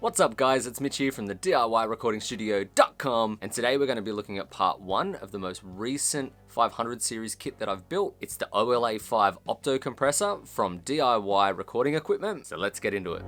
What's up guys, it's Mitch here from the DIYRecordingstudio.com, and today we're going to be looking at part 1 of the most recent 500 series kit that I've built. It's the OLA5 Opto Compressor from DIY Recording Equipment, so let's get into it.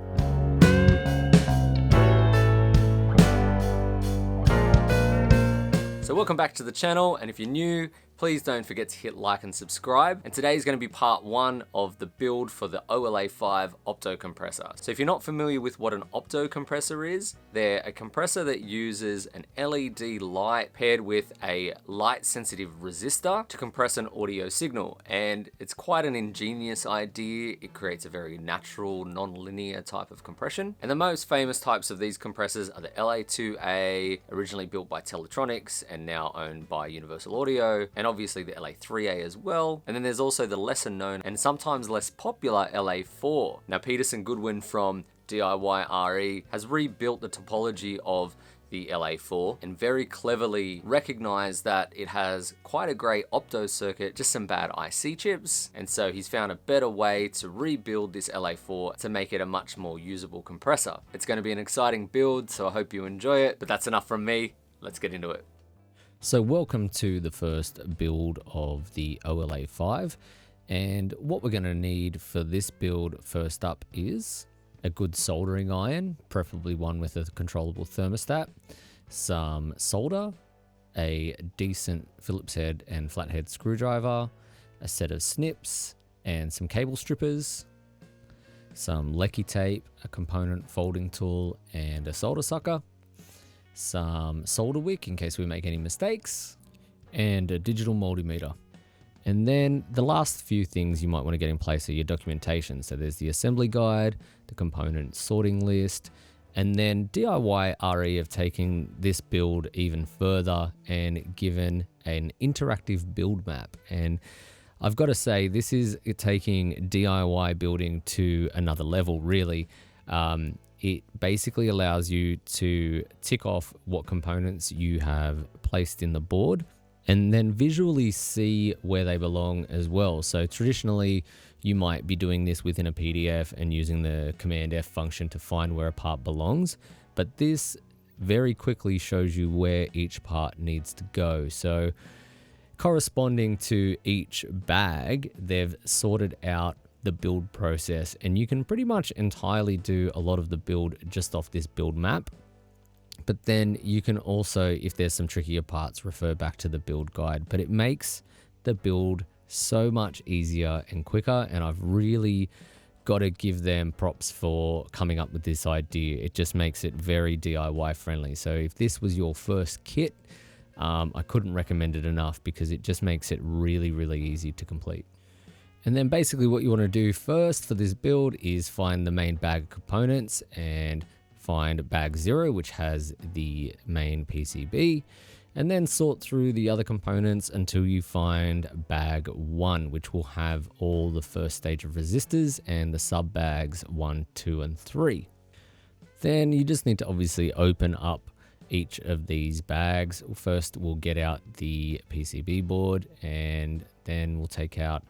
So welcome back to the channel, and if you're new, please don't forget to hit like and subscribe. And today is going to be part 1 of the build for the OLA5 Opto Compressor. So if you're not familiar with what an opto compressor is, they're a compressor that uses an LED light paired with a light sensitive resistor to compress an audio signal. And it's quite an ingenious idea. It creates a very natural, non-linear type of compression. And the most famous types of these compressors are the LA2A, originally built by Teletronics and now owned by Universal Audio, and obviously the LA3A as well. And then there's also the lesser known and sometimes less popular LA4. Now Perterson Goodwyn from DIYRE has rebuilt the topology of the LA4 and very cleverly recognized that it has quite a great opto circuit, just some bad IC chips. And so he's found a better way to rebuild this LA4 to make it a much more usable compressor. It's going to be an exciting build, so I hope you enjoy it, but that's enough from me. Let's get into it. So welcome to the first build of the OLA5, and what we're going to need for this build first up is a good soldering iron, preferably one with a controllable thermostat, some solder, a decent Phillips head and flathead screwdriver, a set of snips and some cable strippers, some lecky tape, a component folding tool and a solder sucker, some solder wick in case we make any mistakes, and a digital multimeter. And then the last few things you might want to get in place are your documentation. So there's the assembly guide, the component sorting list, and then DIYRE have taken this build even further and given an interactive build map. And I've got to say, this is taking DIY building to another level, really. It basically allows you to tick off what components you have placed in the board and then visually see where they belong as well. So traditionally, you might be doing this within a PDF and using the Command F function to find where a part belongs, but this very quickly shows you where each part needs to go. So corresponding to each bag, they've sorted out the build process, and you can pretty much entirely do a lot of the build just off this build map. But then you can also, if there's some trickier parts, refer back to the build guide. But it makes the build so much easier and quicker, and I've really got to give them props for coming up with this idea. It just makes it very DIY friendly. So if this was your first kit, I couldn't recommend it enough because it just makes it really, really easy to complete. And then basically what you want to do first for this build is find the main bag of components and find bag 0, which has the main PCB, and then sort through the other components until you find bag 1, which will have all the first stage of resistors and the sub bags 1, 2, and 3. Then you just need to obviously open up each of these bags. First, we'll get out the PCB board, and then we'll take out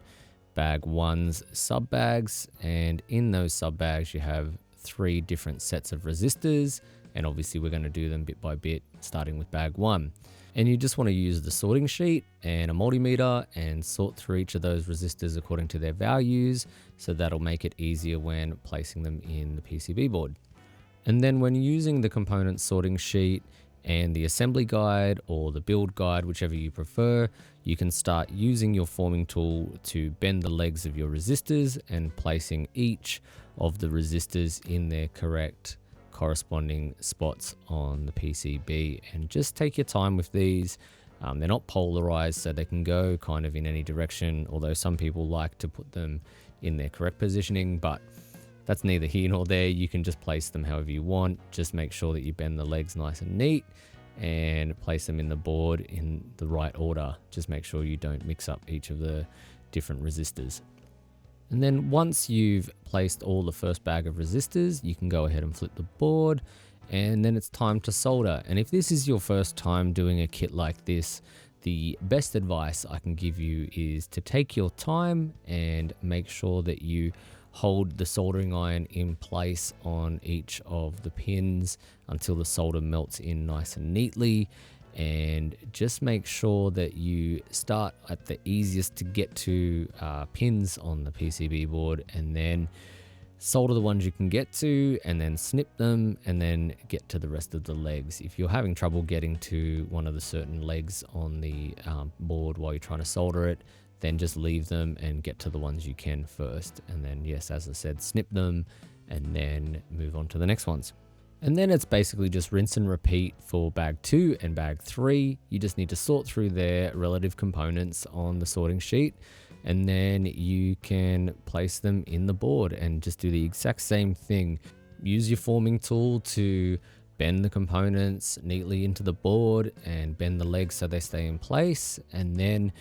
bag 1's sub bags, and in those sub bags you have 3 different sets of resistors, and obviously we're going to do them bit by bit starting with bag 1. And you just want to use the sorting sheet and a multimeter and sort through each of those resistors according to their values, so that'll make it easier when placing them in the PCB board. And then when using the component sorting sheet and the assembly guide or the build guide, whichever you prefer, you can start using your forming tool to bend the legs of your resistors and placing each of the resistors in their correct corresponding spots on the PCB. And just take your time with these. They're not polarized, so they can go kind of in any direction, although some people like to put them in their correct positioning, but that's neither here nor there. You can just place them however you want. Just make sure that you bend the legs nice and neat and place them in the board in the right order. Just make sure you don't mix up each of the different resistors. And then once you've placed all the first bag of resistors, you can go ahead and flip the board, and then it's time to solder. And if this is your first time doing a kit like this, the best advice I can give you is to take your time and make sure that you hold the soldering iron in place on each of the pins until the solder melts in nice and neatly. And just make sure that you start at the easiest to get to pins on the PCB board, and then solder the ones you can get to, and then snip them, and then get to the rest of the legs. If you're having trouble getting to one of the certain legs on the board while you're trying to solder it, then just leave them and get to the ones you can first. And then, yes, as I said, snip them and then move on to the next ones. And then it's basically just rinse and repeat for bag 2 and bag 3. You just need to sort through their relative components on the sorting sheet, and then you can place them in the board and just do the exact same thing. Use your forming tool to bend the components neatly into the board and bend the legs so they stay in place, and then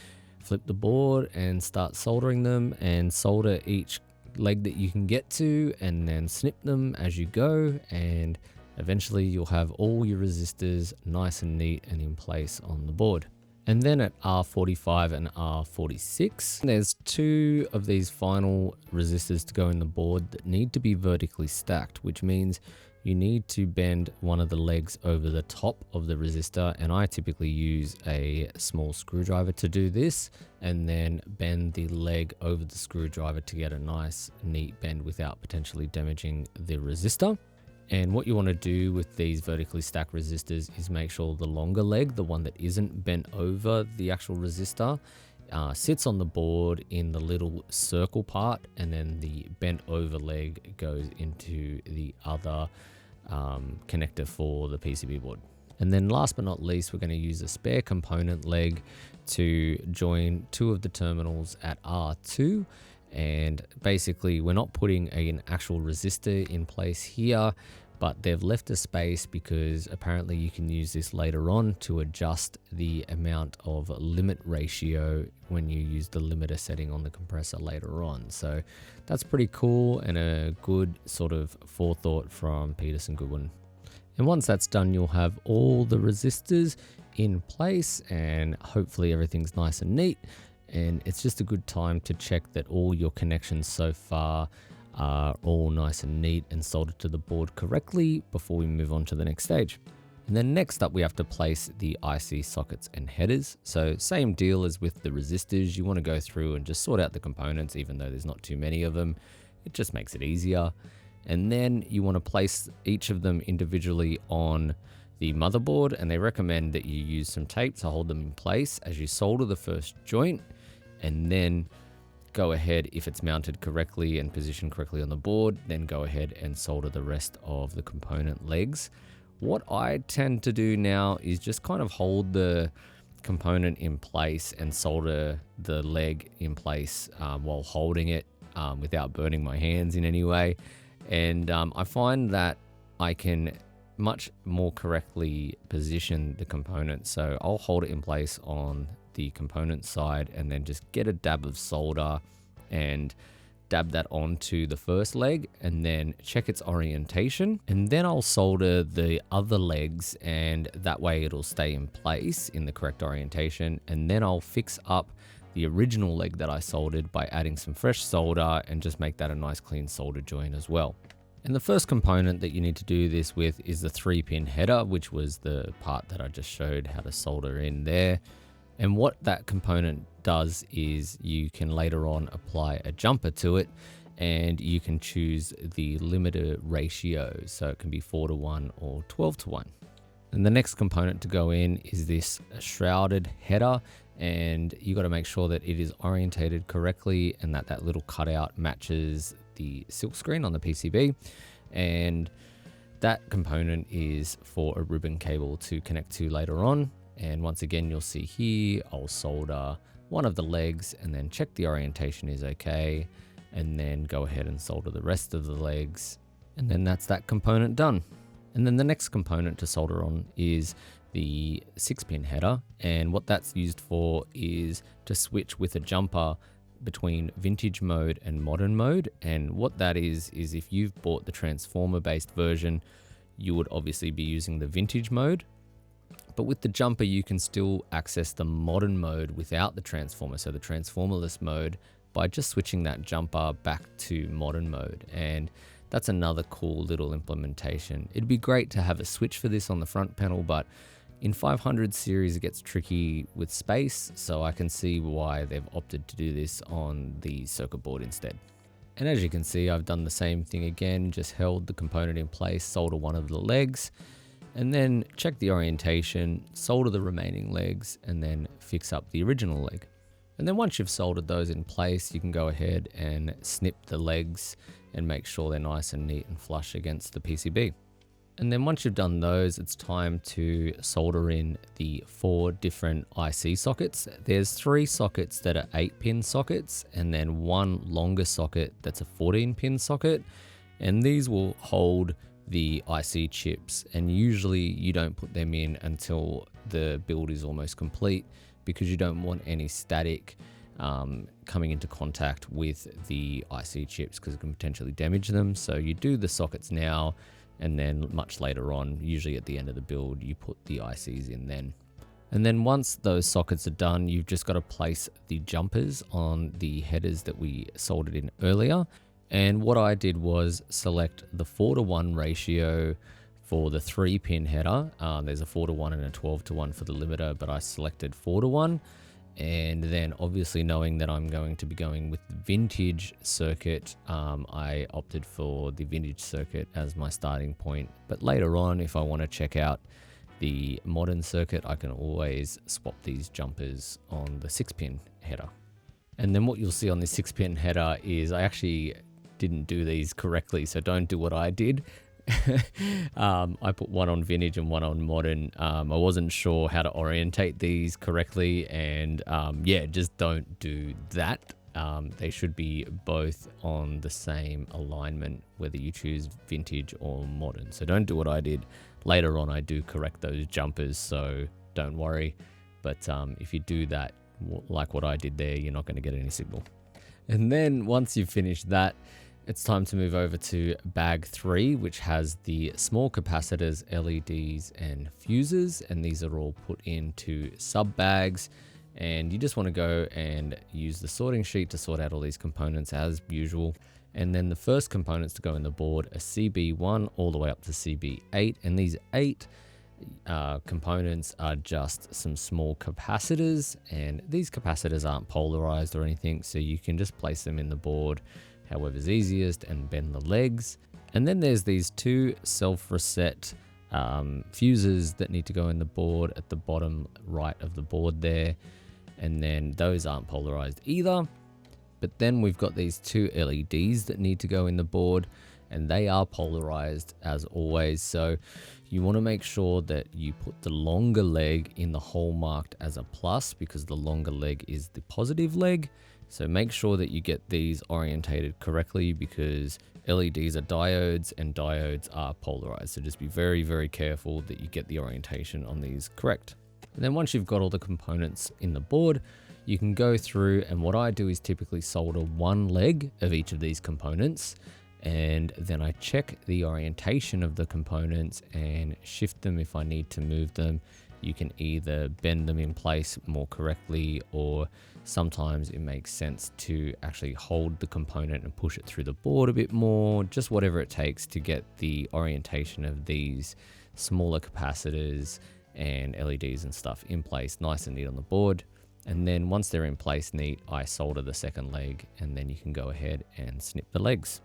flip the board and start soldering them, and solder each leg that you can get to, and then snip them as you go, and eventually you'll have all your resistors nice and neat and in place on the board. And then at R45 and R46, there's 2 of these final resistors to go in the board that need to be vertically stacked, which means you need to bend one of the legs over the top of the resistor, and I typically use a small screwdriver to do this, and then bend the leg over the screwdriver to get a nice neat bend without potentially damaging the resistor. And what you want to do with these vertically stacked resistors is make sure the longer leg, the one that isn't bent over the actual resistor, sits on the board in the little circle part, and then the bent over leg goes into the other connector for the PCB board. And then last but not least, we're going to use a spare component leg to join 2 of the terminals at R2. And basically we're not putting an actual resistor in place here, but they've left a space because apparently you can use this later on to adjust the amount of limit ratio when you use the limiter setting on the compressor later on. So that's pretty cool and a good sort of forethought from Perterson Goodwyn. And once that's done, you'll have all the resistors in place and hopefully everything's nice and neat. And it's just a good time to check that all your connections so far are all nice and neat and soldered to the board correctly before we move on to the next stage. And then next up, we have to place the IC sockets and headers. So same deal as with the resistors. You want to go through and just sort out the components, even though there's not too many of them. It just makes it easier. And then you want to place each of them individually on the motherboard, and they recommend that you use some tape to hold them in place as you solder the first joint, and then go ahead, if it's mounted correctly and positioned correctly on the board, then go ahead and solder the rest of the component legs. What I tend to do now is just kind of hold the component in place and solder the leg in place while holding it without burning my hands in any way. And I find that I can much more correctly position the component. So I'll hold it in place on the component side and then just get a dab of solder and dab that onto the first leg and then check its orientation, and then I'll solder the other legs, and that way it'll stay in place in the correct orientation. And then I'll fix up the original leg that I soldered by adding some fresh solder and just make that a nice clean solder joint as well. And the first component that you need to do this with is the 3-pin header, which was the part that I just showed how to solder in there. And what that component does is you can later on apply a jumper to it, and you can choose the limiter ratio. So it can be 4:1 or 12:1. And the next component to go in is this shrouded header, and you got to make sure that it is orientated correctly and that that little cutout matches the silk screen on the PCB. And that component is for a ribbon cable to connect to later on. And once again, you'll see here, I'll solder one of the legs and then check the orientation is okay, and then go ahead and solder the rest of the legs. And then that's that component done. And then the next component to solder on is the 6-pin header. And what that's used for is to switch with a jumper between vintage mode and modern mode. And what that is if you've bought the transformer based version, you would obviously be using the vintage mode. But with the jumper, you can still access the modern mode without the transformer. So the transformerless mode by just switching that jumper back to modern mode. And that's another cool little implementation. It'd be great to have a switch for this on the front panel, but in 500 series it gets tricky with space, so I can see why they've opted to do this on the circuit board instead. And as you can see, I've done the same thing again, just held the component in place, solder one of the legs, and then check the orientation, solder the remaining legs, and then fix up the original leg. And then once you've soldered those in place, you can go ahead and snip the legs and make sure they're nice and neat and flush against the PCB. And then once you've done those, it's time to solder in the 4 different IC sockets. There's 3 sockets that are 8-pin sockets, and then 1 longer socket that's a 14-pin socket. And these will hold the IC chips, and usually you don't put them in until the build is almost complete, because you don't want any static coming into contact with the IC chips, because it can potentially damage them. So you do the sockets now, and then much later on, usually at the end of the build, you put the ICs in then. And then once those sockets are done, you've just got to place the jumpers on the headers that we soldered in earlier. And what I did was select the 4:1 ratio for the 3-pin header. There's a 4:1 and a 12:1 for the limiter, but I selected 4:1. And then obviously knowing that I'm going to be going with the vintage circuit, I opted for the vintage circuit as my starting point. But later on, if I want to check out the modern circuit, I can always swap these jumpers on the 6-pin header. And then what you'll see on the 6-pin header is I actually didn't do these correctly, so don't do what I did. I put one on vintage and one on modern. I wasn't sure how to orientate these correctly, and yeah, just don't do that. They should be both on the same alignment, whether you choose vintage or modern. So don't do what I did. Later on, I do correct those jumpers, so don't worry. But if you do that, like what I did there, you're not going to get any signal. And then once you've finished that, it's time to move over to bag 3, which has the small capacitors, LEDs, and fuses. And these are all put into sub bags. And you just want to go and use the sorting sheet to sort out all these components as usual. And then the first components to go in the board are CB1 all the way up to CB8. And these 8 components are just some small capacitors. And these capacitors aren't polarized or anything, so you can just place them in the board however's easiest and bend the legs. And then there's these 2 self-reset fuses that need to go in the board at the bottom right of the board there. And then those aren't polarized either. But then we've got these 2 LEDs that need to go in the board, and they are polarized as always. So you want to make sure that you put the longer leg in the hole marked as a plus, because the longer leg is the positive leg. So make sure that you get these orientated correctly, because LEDs are diodes and diodes are polarized. So just be very, very careful that you get the orientation on these correct. And then once you've got all the components in the board, you can go through, and what I do is typically solder 1 leg of each of these components, and then I check the orientation of the components and shift them if I need to move them. You can either bend them in place more correctly, or sometimes it makes sense to actually hold the component and push it through the board a bit more, just whatever it takes to get the orientation of these smaller capacitors and LEDs and stuff in place nice and neat on the board. And then once they're in place neat, I solder the second leg, and then you can go ahead and snip the legs.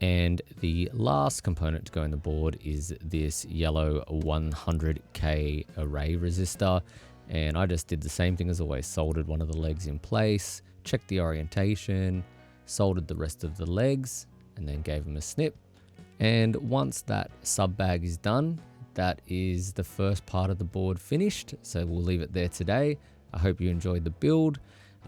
And the last component to go in the board is this yellow 100K array resistor. And I just did the same thing as always, soldered one of the legs in place, checked the orientation, soldered the rest of the legs, and then gave them a snip. And once that sub bag is done, that is the first part of the board finished. So we'll leave it there today. I hope you enjoyed the build.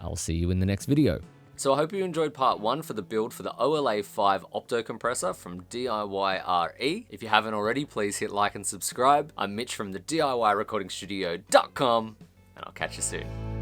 I'll see you in the next video. So I hope you enjoyed part 1 for the build for the OLA5 Opto Compressor from DIYRE. If you haven't already, please hit like and subscribe. I'm Mitch from thediyrecordingstudio.com, and I'll catch you soon.